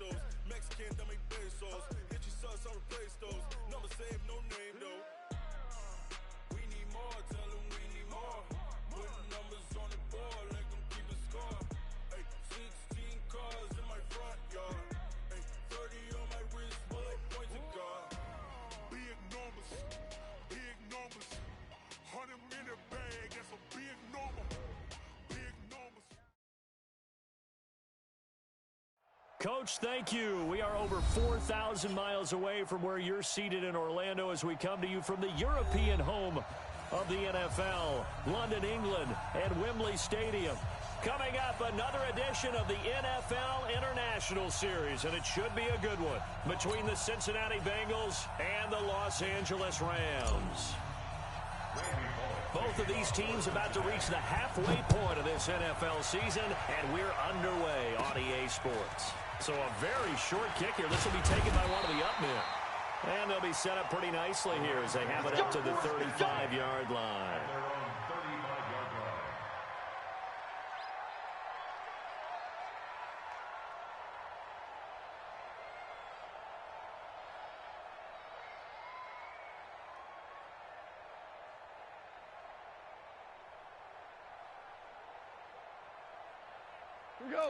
pesos. Mexican, that make pesos. Hit your sus, I replace those. Number save, no name though. We need more, tell them we need more. Putting numbers on the board, let them keep a score. Ay, 16 cars in my front yard. Ay, 30 on my wrist, bullet points of God. Big numbers, big numbers. 100-minute bag, that's a big number. Big numbers. Coach, thank you. We are over 4,000 miles away from where you're seated in Orlando as we come to you from the European home of the NFL, London, England, and Wembley Stadium. Coming up, another edition of the NFL International Series, and it should be a good one between the Cincinnati Bengals and the Los Angeles Rams. Both of these teams about to reach the halfway point of this NFL season, and we're underway on EA Sports. So a very short kick here. This will be taken by one of the up men. And they'll be set up pretty nicely here as they have it up to the 35-yard line.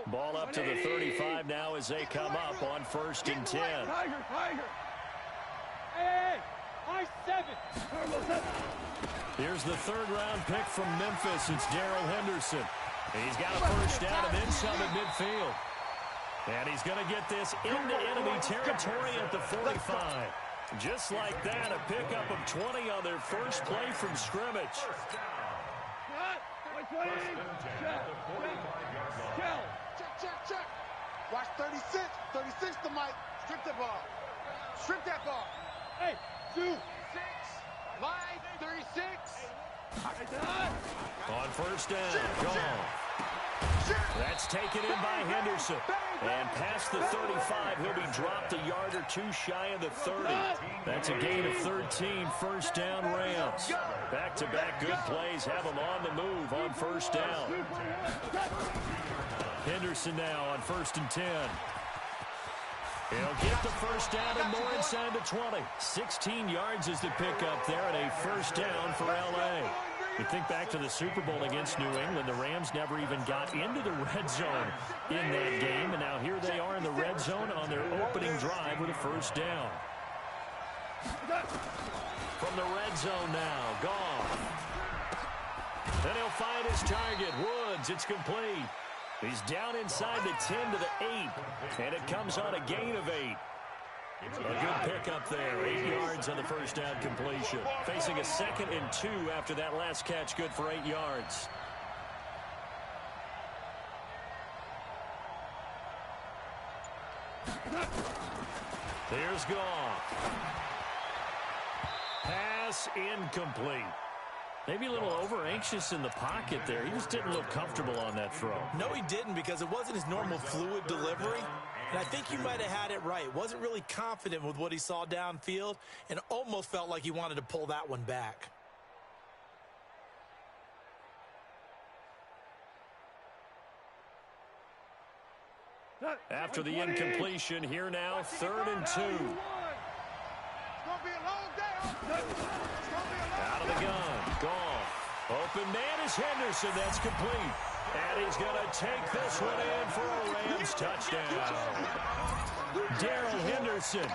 Ball up to the 35 now as they come up on 1st and 10. Tiger. Hey, I-7. Here's the 3rd-round pick from Memphis. It's Darrell Henderson. And he's got a first down and then some at midfield. And he's going to get this into enemy territory at the 45. Just like that, a pickup of 20 on their first play from scrimmage. Check. Watch 36. 36 the mic. Strip the ball. Strip that ball. Hey, 2, 6. Line 36. On 1st down, gone. That's taken in by Henderson. And past the 35, he'll be dropped a yard or two shy of the 30. That's a gain of 13, 1st down Rams. Back-to-back good plays have them on the move on 1st down. Henderson now on 1st and 10. He'll get the first down and more inside the 20. 16 yards is the pickup there and a 1st down for L.A. You think back to the Super Bowl against New England, the Rams never even got into the red zone in that game, and now here they are in the red zone on their opening drive with a 1st down. From the red zone now, gone. Then he'll find his target, Woods. It's complete. He's down inside the 10 to the 8, and it comes on a gain of 8. A good pickup there, 8 yards on the 1st down completion. Facing a 2nd and 2 after that last catch, good for 8 yards. Here's Goff. Pass incomplete. Maybe a little over-anxious in the pocket there. He just didn't look comfortable on that throw. No, he didn't, because it wasn't his normal fluid delivery. And I think you might have had it right. Wasn't really confident with what he saw downfield and almost felt like he wanted to pull that one back. After the incompletion, here now, 3rd and 2. It's going to be a long day. Out of the gun, gone. Open man is Henderson. That's complete. And he's going to take this one in for a Rams touchdown. Darrell Henderson,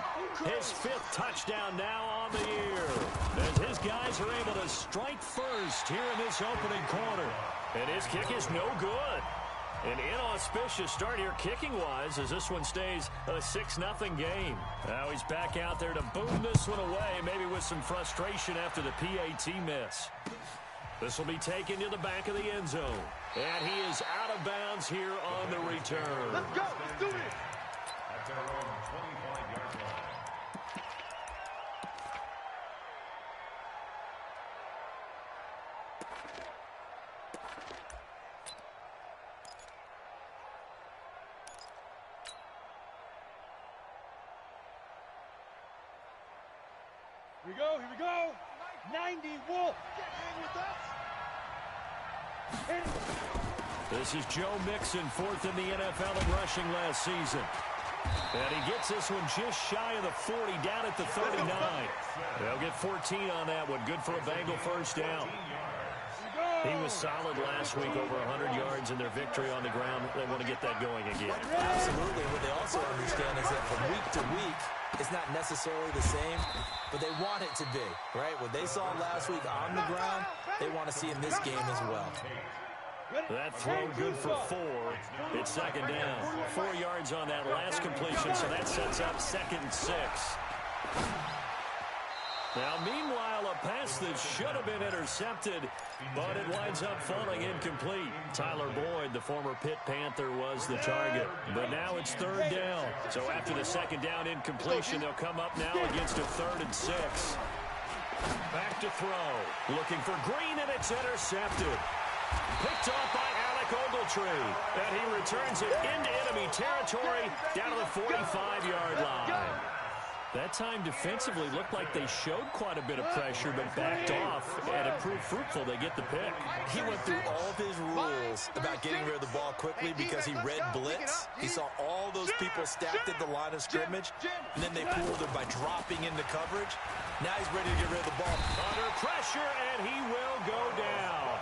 his 5th touchdown now on the year. As his guys are able to strike first here in this opening quarter. And his kick is no good. An inauspicious start here kicking-wise as this one stays a 6-0 game. Now he's back out there to boom this one away, maybe with some frustration after the PAT miss. This will be taken to the back of the end zone. And he is out of bounds here on the return. Let's go. Let's do it. At their own 25-yard line. Here we go. 90 Wolf. Get in with us. This is Joe Mixon, 4th in the NFL in rushing last season. And he gets this one just shy of the 40, down at the 39. They'll get 14 on that one. Good for a Bengal first down. He was solid last week, over 100 yards in their victory on the ground. They want to get that going again. Absolutely. What they also understand is that from week to week, it's not necessarily the same, but they want it to be, right? What they saw last week on the ground, they want to see in this game as well. That throw good for 4. It's second down. 4 yards on that last completion, so that sets up 2nd and 6. Now, meanwhile, a pass that should have been intercepted, but it winds up falling incomplete. Tyler Boyd, the former Pitt Panther, was the target. But now it's 3rd down. So after the 2nd down incompletion, they'll come up now against a 3rd and 6. Back to throw. Looking for Green, and it's intercepted. Picked off by Alec Ogletree. And he returns it into enemy territory down to the 45-yard line. That time defensively looked like they showed quite a bit of pressure but backed off, and it proved fruitful. They get the pick. He went through all of his rules about getting rid of the ball quickly because he read blitz. He saw all those people stacked at the line of scrimmage, and then they pulled him by dropping into coverage. Now he's ready to get rid of the ball. Under pressure, and he will go down.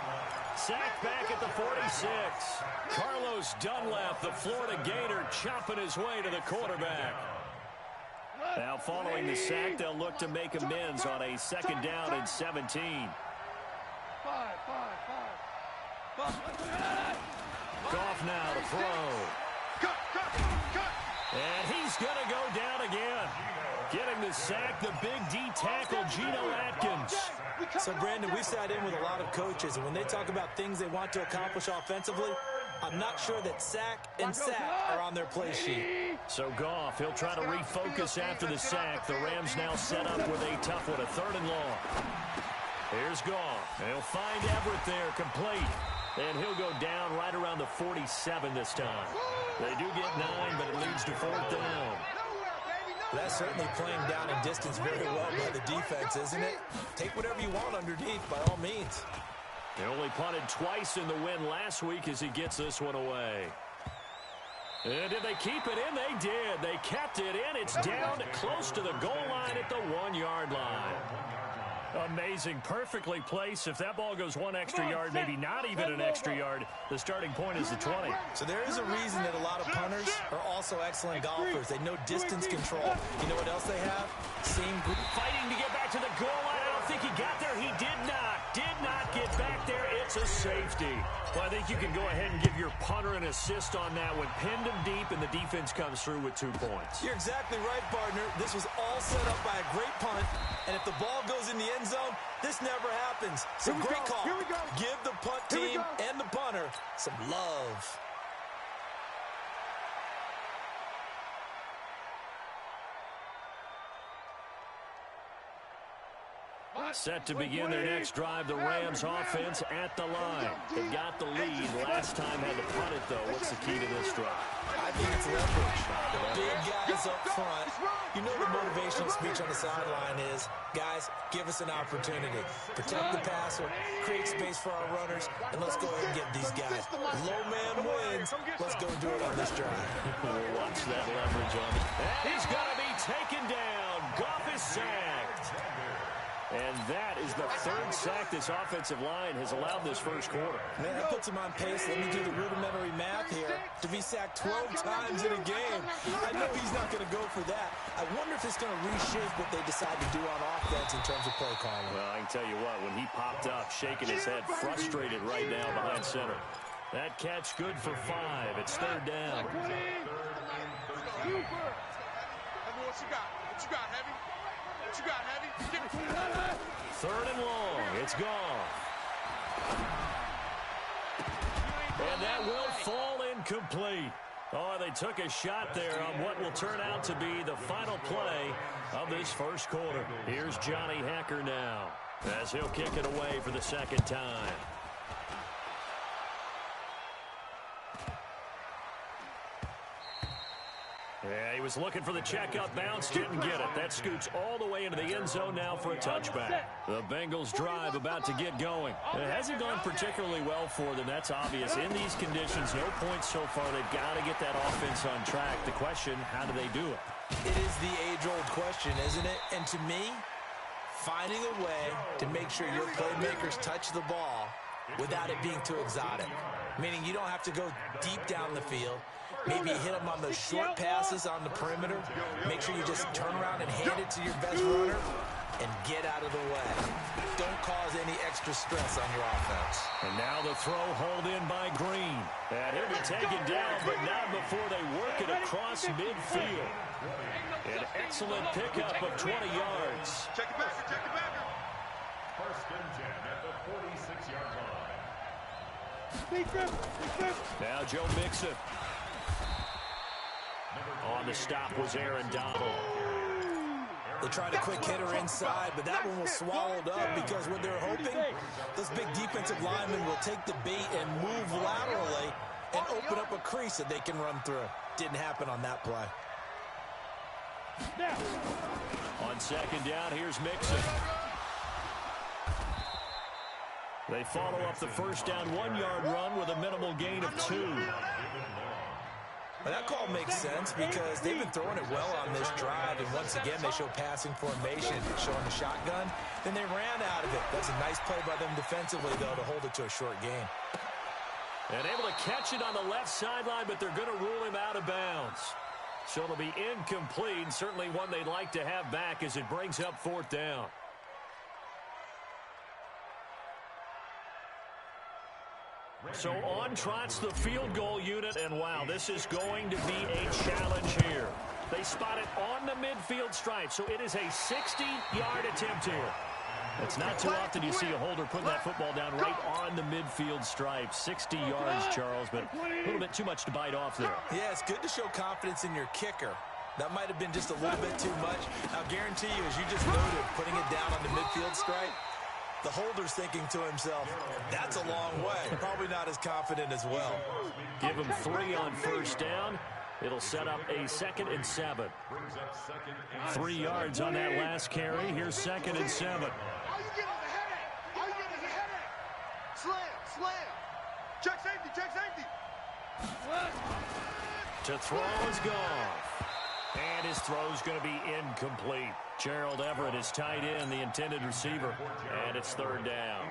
Sacked back at the 46. Carlos Dunlap, the Florida Gator, chopping his way to the quarterback. Now following the sack, they'll look to make amends on a 2nd down and 17. Goff now to throw. And he's going to go down again. Getting the sack, the big D tackle, Geno Atkins. So, Brandon, we've sat in with a lot of coaches, and when they talk about things they want to accomplish offensively, I'm not sure that sack and sack are on their play sheet. So Goff, he'll try to refocus after the sack. The Rams now set up with a tough one, a 3rd and long. Here's Goff. He'll find Everett there, complete. And he'll go down right around the 47 this time. They do get 9, but it leads to 4th down. That's certainly playing down in distance very well by the defense, isn't it? Take whatever you want underneath, by all means. They only punted twice in the win last week as he gets this one away. And did they keep it in? They did. They kept it in. It's down close to the goal line at the 1-yard line. Amazing. Perfectly placed. If that ball goes 1 extra yard, maybe not even an extra yard, the starting point is the 20. So there is a reason that a lot of punters are also excellent golfers. They know distance control. You know what else they have? Same group. Fighting to get back to the goal line. I don't think he got there. He did not. Did not get back there. It's a safety. Well, I think you can go ahead and give your punter an assist on that one. Pinned him deep, and the defense comes through with 2 points. You're exactly right, partner. This was all set up by a great punt, and if the ball goes in the end zone, this never happens. So great call. Here we go. Give the punt team and the punter some love. Set to begin their next drive, the Rams offense at the line. They got the lead. Last time had to punt it, though. What's the key to this drive? I think it's leverage. The big guys up front. You know the motivational speech on the sideline is, guys, give us an opportunity. Protect the passer, create space for our runners, and let's go ahead and get these guys. Low man wins. Let's go do it on this drive. We'll watch that leverage on it. And he's going to be taken down. Goff is sacked. And that is the 3rd sack this offensive line has allowed this first quarter. Man, that puts him on pace. Let me do the rudimentary math here. To be sacked 12 times in a game. I know he's not going to go for that. I wonder if it's going to reshape what they decide to do on offense in terms of play calling. Well, I can tell you what, when he popped up, shaking his head, frustrated right now behind center. That catch good for 5. It's 3rd down. Heavy, what you got? What you got, Heavy? What you got, Heavy? Give it. 3rd and long. It's gone. And that will fall incomplete. Oh, they took a shot there on what will turn out to be the final play of this first quarter. Here's Johnny Hekker now as he'll kick it away for the 2nd time. Yeah, he was looking for the checkup bounce, didn't get it. That scoots all the way into the end zone now for a touchback. The Bengals drive about to get going. It hasn't gone particularly well for them, that's obvious. In these conditions, no points so far. They've got to get that offense on track. The question, how do they do it? It is the age-old question, isn't it? And to me, finding a way to make sure your playmakers touch the ball without it being too exotic. Meaning you don't have to go deep down the field. Maybe hit them on those short passes on the perimeter. Make sure you just turn around and hand it to your best runner and get out of the way. Don't cause any extra stress on your offense. And now the throw hauled in by Green. And he'll be taken down, but not before they work it across midfield. An excellent pickup of 20 yards. Check it back, check it back. First and 10 at the 46-yard line. Now Joe Mixon. On the stop was Aaron Donald. They tried a quick hitter inside, but that one was swallowed up because what they're hoping, those big defensive linemen will take the bait and move laterally and open up a crease that they can run through. Didn't happen on that play. On second down, here's Mixon. They follow up the first down 1-yard run with a minimal gain of 2. Well, that call makes sense because they've been throwing it well on this drive, and once again they show passing formation, showing the shotgun. Then they ran out of it. That's a nice play by them defensively, though, to hold it to a short gain. And able to catch it on the left sideline, but they're going to rule him out of bounds. So it'll be incomplete, certainly one they'd like to have back as it brings up fourth down. So on trots the field goal unit, and wow, this is going to be a challenge here. They spot it on the midfield stripe, so it is a 60-yard attempt here. It's not too often you see a holder putting that football down right on the midfield stripe. 60 yards, Charles, but a little bit too much to bite off there. Yeah, it's good to show confidence in your kicker. That might have been just a little bit too much. I'll guarantee you, as you just noted, putting it down on the midfield stripe, the holder's thinking to himself, that's a long way. Probably not as confident as well. Give him 3 on first down. It'll set up a 2nd and 7. 3 yards on that last carry. Here's 2nd and 7. All you get is a headache. All you get is a headache. Slam. Check safety. To throw is gone. And his throw's going to be incomplete. Gerald Everett is tight end, the intended receiver. And it's 3rd down.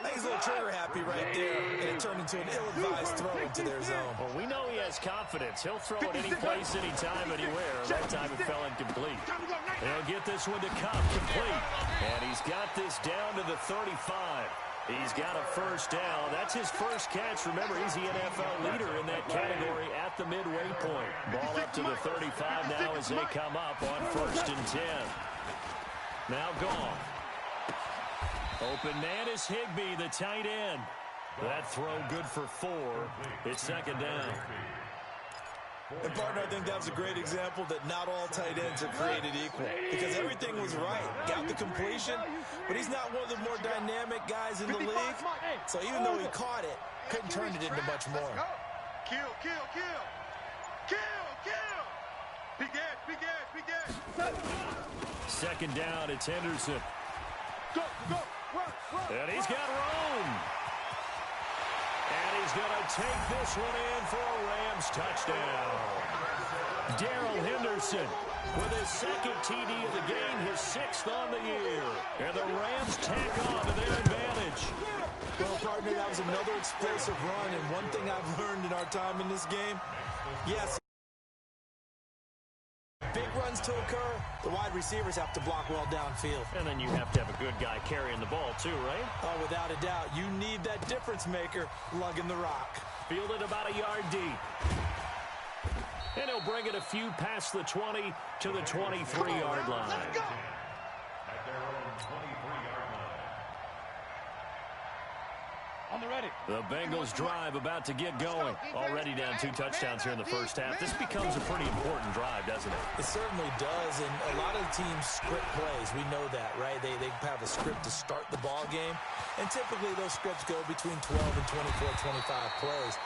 I think he's a little trigger happy right there, and it turned into an ill-advised throw into their zone. Well, we know he has confidence. He'll throw it any place, anytime, anywhere. That time it fell incomplete. They'll get this one to Cup complete. And he's got this down to the 35. He's got a first down. That's his first catch. Remember, he's the NFL leader in that category at the midway point. Ball up to the 35 now as they come up on 1st and 10. Now gone. Open man is Higbee, the tight end. That throw good for 4. It's 2nd down. And, partner, I think that was a great example that not all tight ends are created equal because everything was right. Got the completion, but he's not one of the more dynamic guys in the league. So even though he caught it, couldn't turn it into much more. Kill. Big edge. 2nd down, it's Henderson. Go. And he's got room. And he's going to take this one in for a Rams touchdown. Darrell Henderson with his 2nd TD of the game, his 6th on the year. And the Rams tack on to their advantage. Well, partner, that was another explosive run, and one thing I've learned in our time in this game, yes, big runs to occur, the wide receivers have to block well downfield. And then you have to have a good guy carrying the ball too, right? Oh, without a doubt. You need that difference maker lugging the rock. Fielded about a yard deep. And he'll bring it a few past the 20 to the 23-yard line. At their own 23-yard line. On the ready. The Bengals drive about to get going. Already down 2 touchdowns here in the first half. This becomes a pretty important drive, doesn't it? It certainly does, and a lot of teams script plays. We know that, right? They have a script to start the ball game, and typically those scripts go between 12 and 24, 25 plays.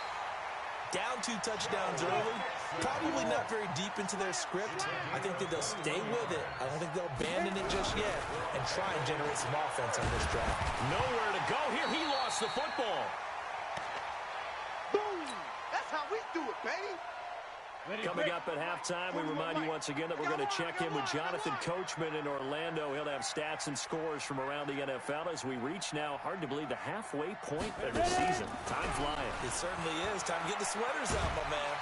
Down 2 touchdowns early. Probably not very deep into their script. I think that they'll stay with it. I don't think they'll abandon it just yet and try and generate some offense on this drive. Nowhere to go here. He lost the football. Boom! That's how we do it, baby. Coming up at halftime, we remind you once again that we're going to check in with Jonathan Coachman in Orlando. He'll have stats and scores from around the NFL as we reach now, hard to believe, the halfway point of the season. Time flying. It certainly is. Time to get the sweaters out, my man.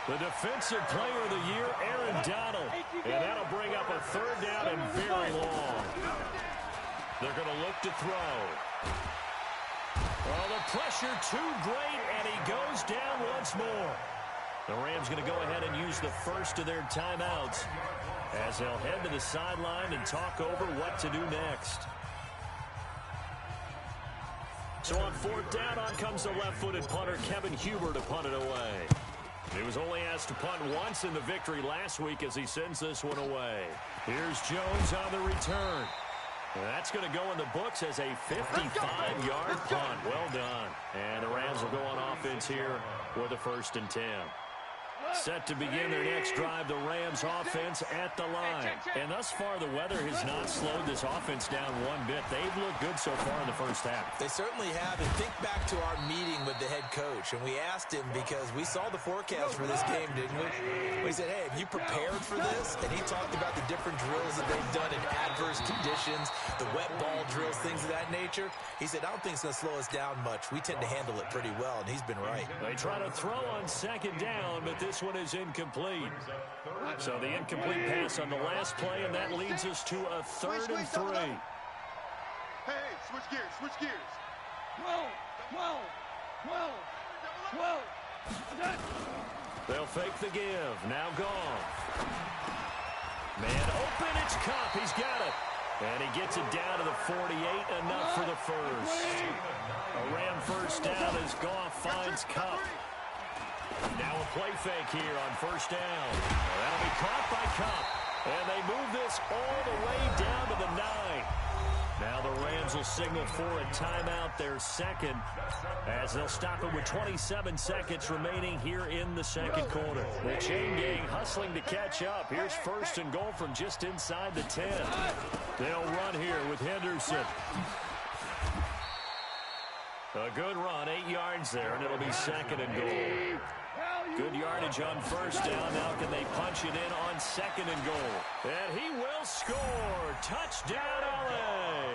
The defensive player of the year, Aaron Donald. And that'll bring up a third down and very long. They're going to look to throw. Well, the pressure too great, and he goes down once more. The Rams going to go ahead and use the first of their timeouts as they'll head to the sideline and talk over what to do next. So on fourth down, on comes the left-footed punter, Kevin Huber, to punt it away. He was only asked to punt once in the victory last week as he sends this one away. Here's Jones on the return. That's going to go in the books as a 55-yard punt. Well done. And the Rams will go on offense here with a 1st and 10. Set to begin their next drive, the Rams offense at the line. And thus far, the weather has not slowed this offense down one bit. They've looked good so far in the first half. They certainly have. And think back to our meeting with the head coach. And we asked him because we saw the forecast for this game, didn't we? We said, hey, have you prepared for this? And he talked about the different drills that they've done in adverse conditions, the wet ball drills, things of that nature. He said, I don't think it's going to slow us down much. We tend to handle it pretty well, and he's been right. They try to throw on second down, but this one is incomplete. So the incomplete pass on the last play, and that leads us to a 3rd and 3. Hey, switch gears, switch gears. 12. They'll fake the give. Now gone. Man open, it's Cup. He's got it. And he gets it down to the 48, enough for the first. A Ram first down as Goff finds Cup. Now a play fake here on first down. That'll be caught by Cup. And they move this all the way down to the 9. Now the Rams will signal for a timeout, their second, as they'll stop it with 27 seconds remaining here in the second quarter. The chain gang hustling to catch up. Here's 1st and goal from just inside the 10. They'll run here with Henderson. A good run, 8 yards there, and it'll be 2nd and goal. Good yardage on first down. Now can they punch it in on 2nd and goal? And he will score. Touchdown, LA.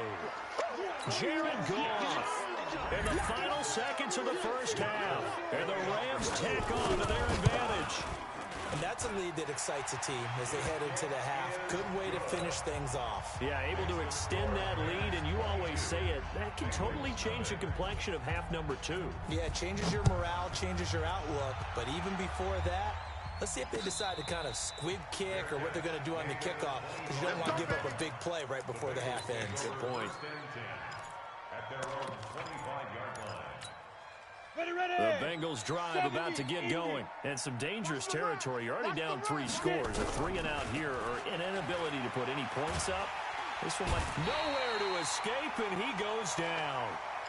Jared Goff in the final seconds of the first half. And the Rams tack on to their advantage. And that's a lead that excites a team as they head into the half. Good way to finish things off. Yeah, able to extend that lead, and you always say it, that can totally change the complexion of half number 2. Yeah, it changes your morale, changes your outlook. But even before that, let's see if they decide to kind of squib kick or what they're going to do on the kickoff, because you don't want to give up a big play right before the half ends. Good point. At their own 25-yard line. The Bengals drive about to get going. And some dangerous territory. You're already down 3 scores. A 3-and-out here, or an inability to put any points up. This one might nowhere to escape, and he goes down.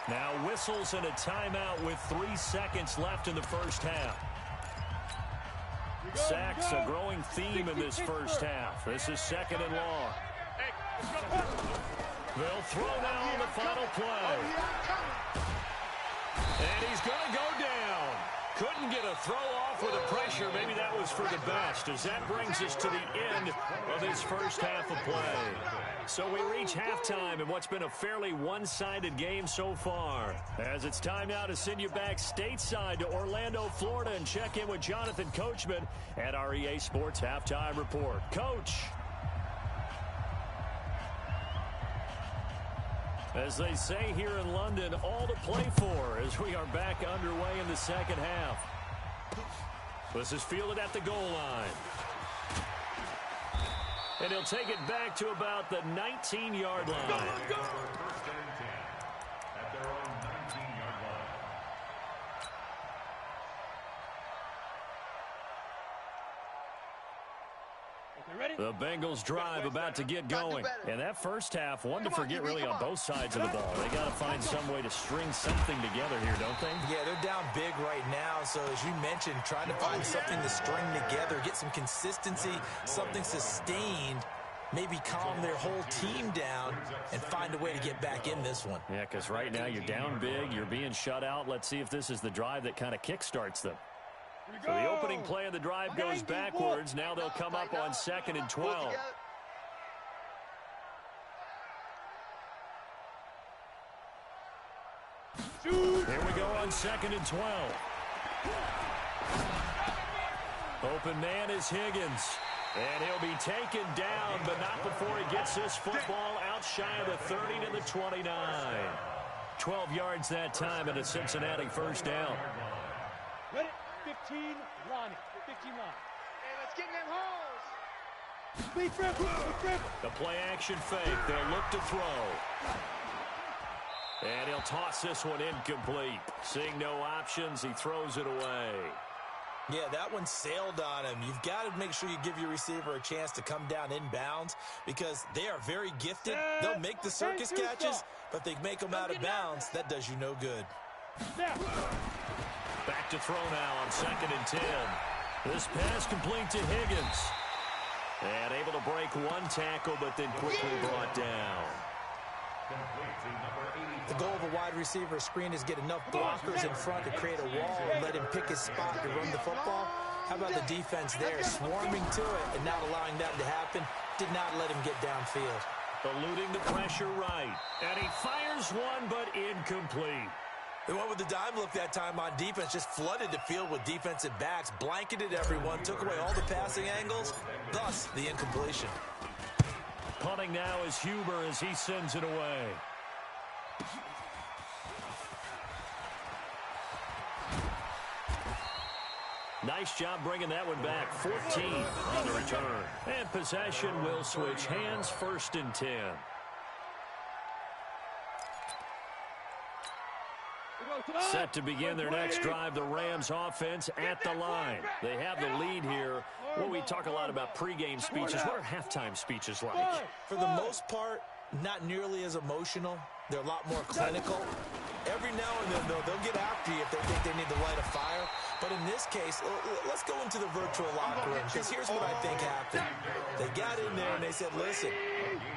Now whistles and a timeout with 3 seconds left in the first half. Sacks, a growing theme in this first half. This is 2nd and long. They'll throw now on the final play. And he's going to go down. Couldn't get a throw off with the pressure. Maybe that was for the best, as that brings us to the end of this first half of play. So we reach halftime in what's been a fairly one-sided game so far. As it's time now to send you back stateside to Orlando, Florida, and check in with Jonathan Coachman at our EA Sports Halftime Report. Coach. As they say here in London, all to play for as we are back underway in the second half. This is fielded at the goal line. And he'll take it back to about the 19-yard line. First and 10 at their own 19-yard line. Okay, ready? The Bengals drive about to get going. And that first half, one to forget really on both sides of the ball. They got to find some way to string something together here, don't they? Yeah, they're down big right now. So as you mentioned, trying to find something to string together, get some consistency, something sustained, maybe calm their whole team down and find a way to get back in this one. Yeah, because right now you're down big, you're being shut out. Let's see if this is the drive that kind of kickstarts them. So the opening play of the drive goes backwards. Now they'll come up on 2nd and 12. Here we go on 2nd and 12. Open man is Higgins. And he'll be taken down, but not before he gets this football out shy of the 30 to the 29. 12 yards that time and a Cincinnati first down. Ready? 15 line. 15 line. Hey, let's get in them holes. Big grip. The play action fake. They'll look to throw. And he'll toss this one incomplete. Seeing no options, he throws it away. Yeah, that one sailed on him. You've got to make sure you give your receiver a chance to come down inbounds because they are very gifted. They'll make the circus catches, but if they make them out of bounds, that does you no good. Back to throw now on 2nd and 10. This pass complete to Higgins. And able to break one tackle, but then quickly brought down. The goal of a wide receiver screen is get enough blockers in front to create a wall and let him pick his spot to run the football. How about the defense there, swarming to it and not allowing that to happen? Did not let him get downfield. Eluding the pressure right. And he fires one, but incomplete. They went with the dime look that time on defense, just flooded the field with defensive backs, blanketed everyone, took away all the passing angles, thus the incompletion. Punting now is Huber as he sends it away. Nice job bringing that one back. 14 on the return. And possession will switch hands. 1st and 10. Set to begin their next drive, the Rams offense at the line. They have the lead here. Well, we talk a lot about pregame speeches. What are halftime speeches like? For the most part, not nearly as emotional. They're a lot more clinical. Every now and then, though, they'll get after you if they think they need to light a fire. But in this case, let's go into the virtual locker room, because here's what I think happened. They got in there and they said, listen,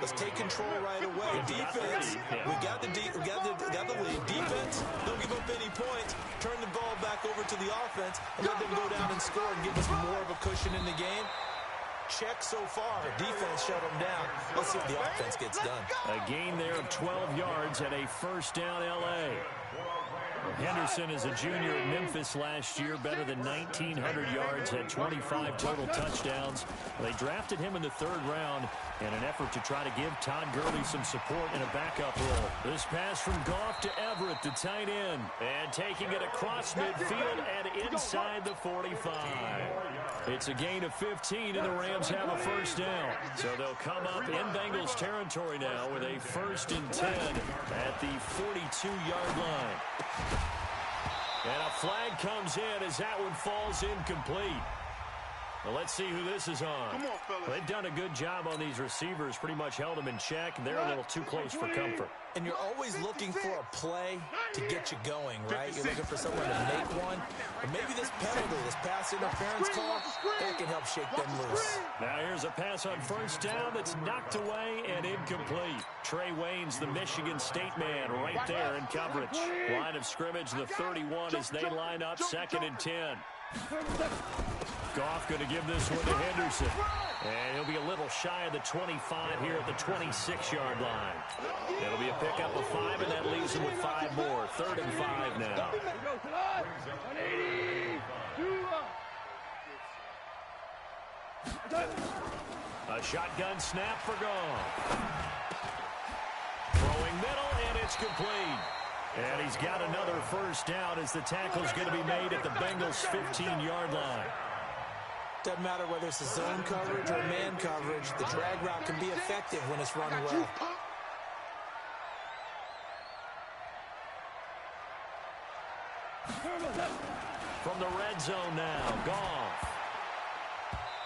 let's take control right away. Defense, we got the lead. Defense, don't give up any points. Turn the ball back over to the offense and let them go down and score and give us more of a cushion in the game. Check so far. The defense shut them down. Let's see if the offense gets done. A gain there of 12 yards and a first down L.A. Henderson is a junior at Memphis last year, better than 1,900 yards, had 25 total touchdowns. They drafted him in the 3rd round in an effort to try to give Todd Gurley some support in a backup role. This pass from Goff to Everett, the tight end, and taking it across midfield and inside the 45. It's a gain of 15, and the Rams have a first down. So they'll come up in Bengals territory now with a 1st and 10 at the 42-yard line. And a flag comes in as that one falls incomplete. Well, let's see who this is on. Come on, fellas. They've done a good job on these receivers, pretty much held them in check. They're a little too close for comfort. And you're always looking for a play to get you going, right? You're looking for someone to make one. But maybe this penalty, this pass interference call, that can help shake them loose. Now here's a pass on first down that's knocked away and incomplete. Trey Wayne's the Michigan State man right there in coverage. Line of scrimmage, the 31 as they line up 2nd and 10. Goff going to give this one to Henderson. And he'll be a little shy of the 25 here at the 26-yard line. It'll be a pickup of 5, and that leaves him with 5 more. 3rd and 5 now. A shotgun snap for Goff. Throwing middle, and it's complete. And he's got another first down as the tackle's going to be made at the Bengals' 15-yard line. Doesn't matter whether it's a zone coverage or man coverage, the drag route can be effective when it's run well. From the red zone now, Goff.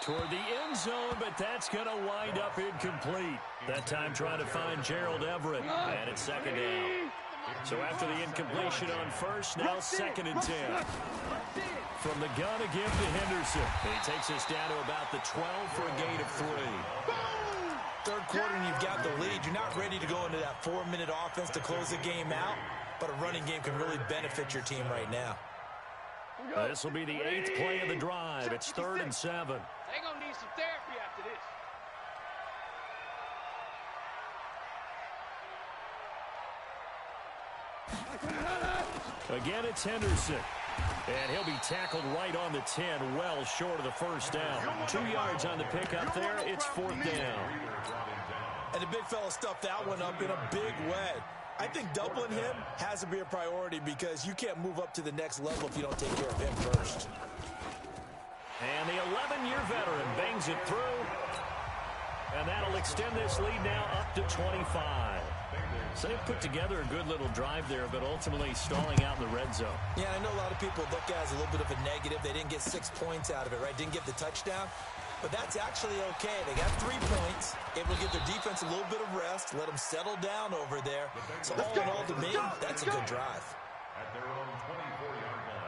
Toward the end zone, but that's going to wind up incomplete. That time trying to find Gerald Everett, and it's second down. So after the incompletion on first, now 2nd and 10. From the gun again to Henderson. He takes us down to about the 12 for a gain of 3. Third quarter and you've got the lead. You're not ready to go into that 4-minute offense to close the game out, but a running game can really benefit your team right now. This will be the 8th play of the drive. It's 3rd and 7. They're going to need some therapy after this. Again, it's Henderson. And he'll be tackled right on the 10, well short of the first down. 2 yards on the pickup there. It's 4th down. And the big fella stuffed that one up in a big way. I think doubling him has to be a priority because you can't move up to the next level if you don't take care of him first. And the 11-year veteran bangs it through. And that'll extend this lead now up to 25. So they've put together a good little drive there, but ultimately stalling out in the red zone. Yeah, I know a lot of people look at it as a little bit of a negative. They didn't get 6 points out of it, right? Didn't get the touchdown. But that's actually okay. They got 3 points. Able to give their defense a little bit of rest, let them settle down over there. So all in all, to me, that's a good drive. At their own 24-yard line.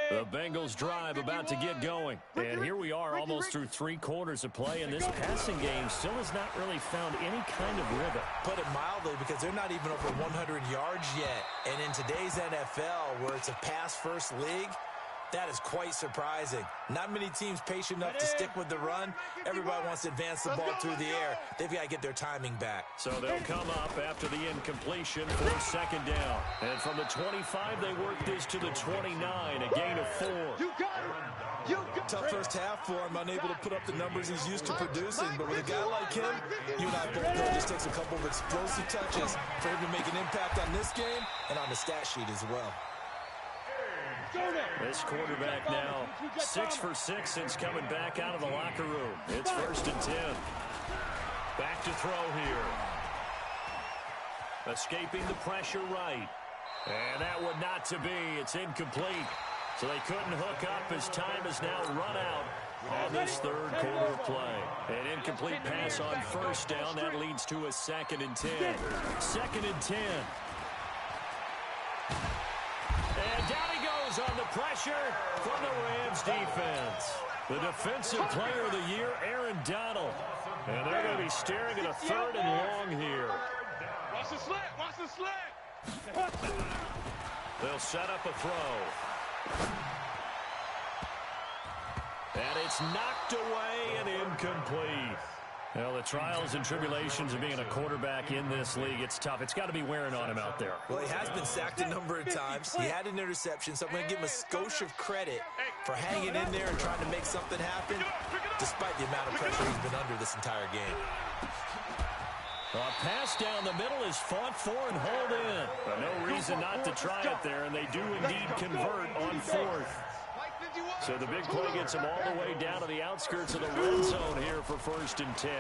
The Bengals drive about to get going. And here we are almost through 3 quarters of play, and this passing game still has not really found any kind of rhythm. Put it mildly, because they're not even over 100 yards yet. And in today's NFL, where it's a pass-first league, that is quite surprising. Not many teams patient enough to stick with the run. Everybody wants to advance the ball through the air. They've got to get their timing back. So they'll come up after the incompletion for 2nd down. And from the 25, they work this to the 29, a gain of 4. You got it. You got Tough first half for him, unable to put up the numbers he's used to producing. But with a guy like him, you and I both know it just takes a couple of explosive touches for him to make an impact on this game and on the stat sheet as well. This quarterback now 6 for 6 since coming back out of the locker room. It's 1st and 10. Back to throw here. Escaping the pressure right. And that would not to be. It's incomplete. So they couldn't hook up as time has now run out on this 3rd quarter of play. An incomplete pass on 1st down. That leads to a 2nd and 10. 2nd and 10. And down he goes on the pressure from the Rams defense. The defensive player of the year, Aaron Donald. And they're going to be staring at a 3rd and long here. Watch the slant. Watch the slant. They'll set up a throw. And it's knocked away and incomplete. Well, the trials and tribulations of being a quarterback in this league, it's tough. It's got to be wearing on him out there. Well, he has been sacked a number of times. He had an interception, so I'm going to give him a skosh of credit for hanging in there and trying to make something happen, despite the amount of pressure he's been under this entire game. A pass down the middle is fought for and hauled in. But no reason not to try it there, and they do indeed convert on 4th. So the big play gets them all the way down to the outskirts of the red zone here for 1st and 10.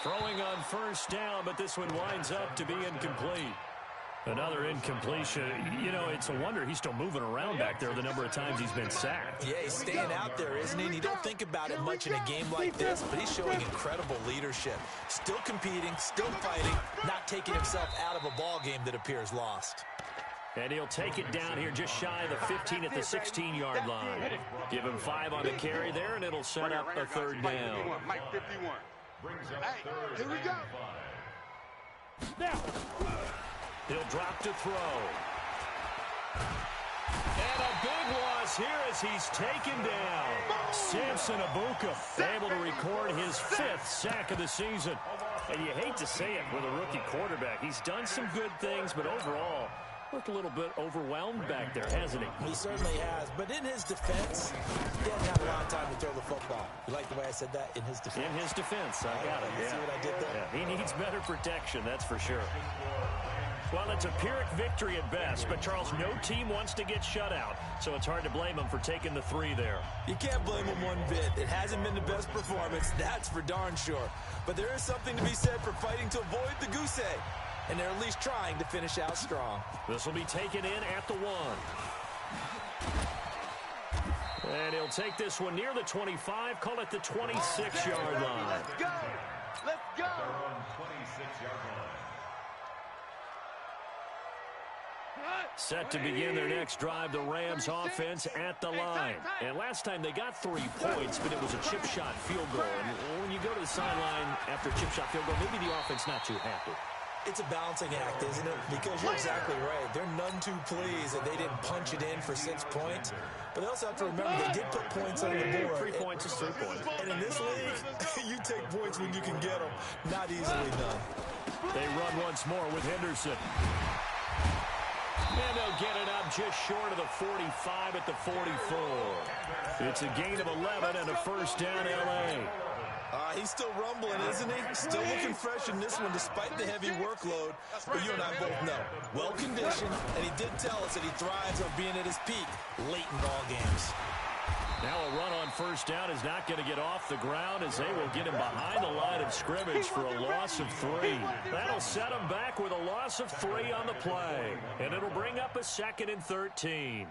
Throwing on 1st down, but this one winds up to be incomplete. Another incompletion. You know, it's a wonder he's still moving around back there the number of times he's been sacked. Yeah, he's staying out there, isn't he? And you don't think about it much in a game like this, but he's showing incredible leadership. Still competing, still fighting, not taking himself out of a ball game that appears lost. And he'll take it down here just shy of the 15 at the 16-yard line. Give him 5 on the carry there, and it'll set up a 3rd down. Mike 51. Hey, here we go. Now. He'll drop to throw. And a big loss here as he's taken down. Samson Abuka able to record his 5th sack of the season. And you hate to say it with a rookie quarterback. He's done some good things, but overall, looked a little bit overwhelmed back there, hasn't he? He certainly has, but in his defense, he hasn't had a lot of time to throw the football. You like the way I said that? In his defense? In his defense, I got it. You see what I did there? Yeah, he needs better protection, that's for sure. Well, it's a Pyrrhic victory at best, but, Charles, no team wants to get shut out, so it's hard to blame them for taking the 3 there. You can't blame them one bit. It hasn't been the best performance, that's for darn sure. But there is something to be said for fighting to avoid the goose egg, and they're at least trying to finish out strong. This will be taken in at the 1. And he'll take this one near the 25, call it the 26-yard line. Let's go! Let's go! Their own 26-yard line. Set to begin their next drive, the Rams offense at the line. And last time they got 3 points, but it was a chip shot field goal. And when you go to the sideline after a chip shot field goal, maybe the offense not too happy. It's a balancing act, isn't it? Because you're exactly right. They're none too pleased that they didn't punch it in for 6 points. But they also have to remember they did put points on the board. 3 points is 3 points. And in this league, you take points when you can get them. Not easily done. They run once more with Henderson. And they'll get it up just short of the 45 at the 44. It's a gain of 11 and a first down, L.A. He's still rumbling, isn't he? Still looking fresh in this one despite the heavy workload. But you and I both know, well-conditioned, and he did tell us that he thrives on being at his peak late in ball games. Now a run on first down is not going to get off the ground as they will get him behind the line of scrimmage for a loss of 3. That'll set him back with a loss of 3 on the play. And it'll bring up a 2nd and 13.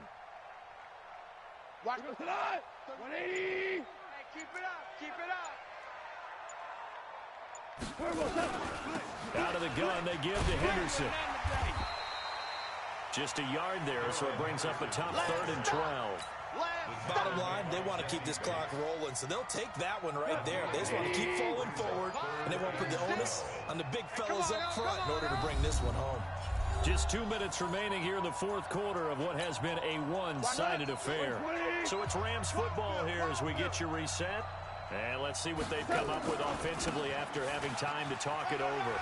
Watch it. 180. Hey, keep it up. Keep it up. Out of the gun, they give to Henderson. Just a yard there, so it brings up a top 3rd and 12. Bottom line, they want to keep this clock rolling, so they'll take that one right there. They just want to keep falling forward, and they won't put the onus on the big fellas up front in order to bring this one home. Just 2 minutes remaining here in the 4th quarter of what has been a one-sided affair. So it's Rams football here as we get you reset. And let's see what they've come up with offensively after having time to talk it over.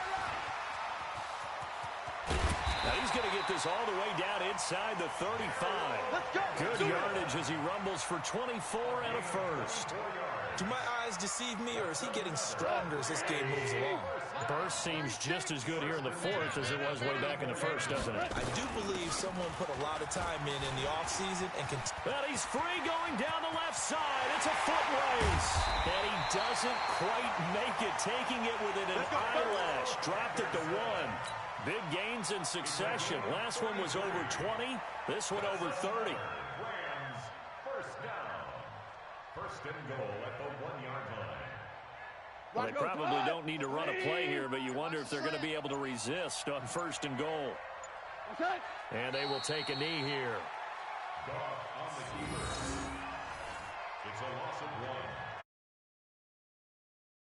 Now he's going to get this all the way down inside the 35. Good yardage as he rumbles for 24 and a first. Do my eyes deceive me, or is he getting stronger as this game moves along? Burst seems just as good here in the 4th as it was way back in the 1st, doesn't it? I do believe someone put a lot of time in the offseason and can... Well, he's free going down the left side. It's a foot race. And he doesn't quite make it, taking it within an eyelash. Dropped it to 1. Big gains in succession. Last one was over 20. This one over 30. Rams, first down. First and goal at the 1-yard line. Well, they probably don't need to run a play here, but you wonder if they're going to be able to resist on 1st and goal. And they will take a knee here. Goff on the keeper. It's a loss of 1.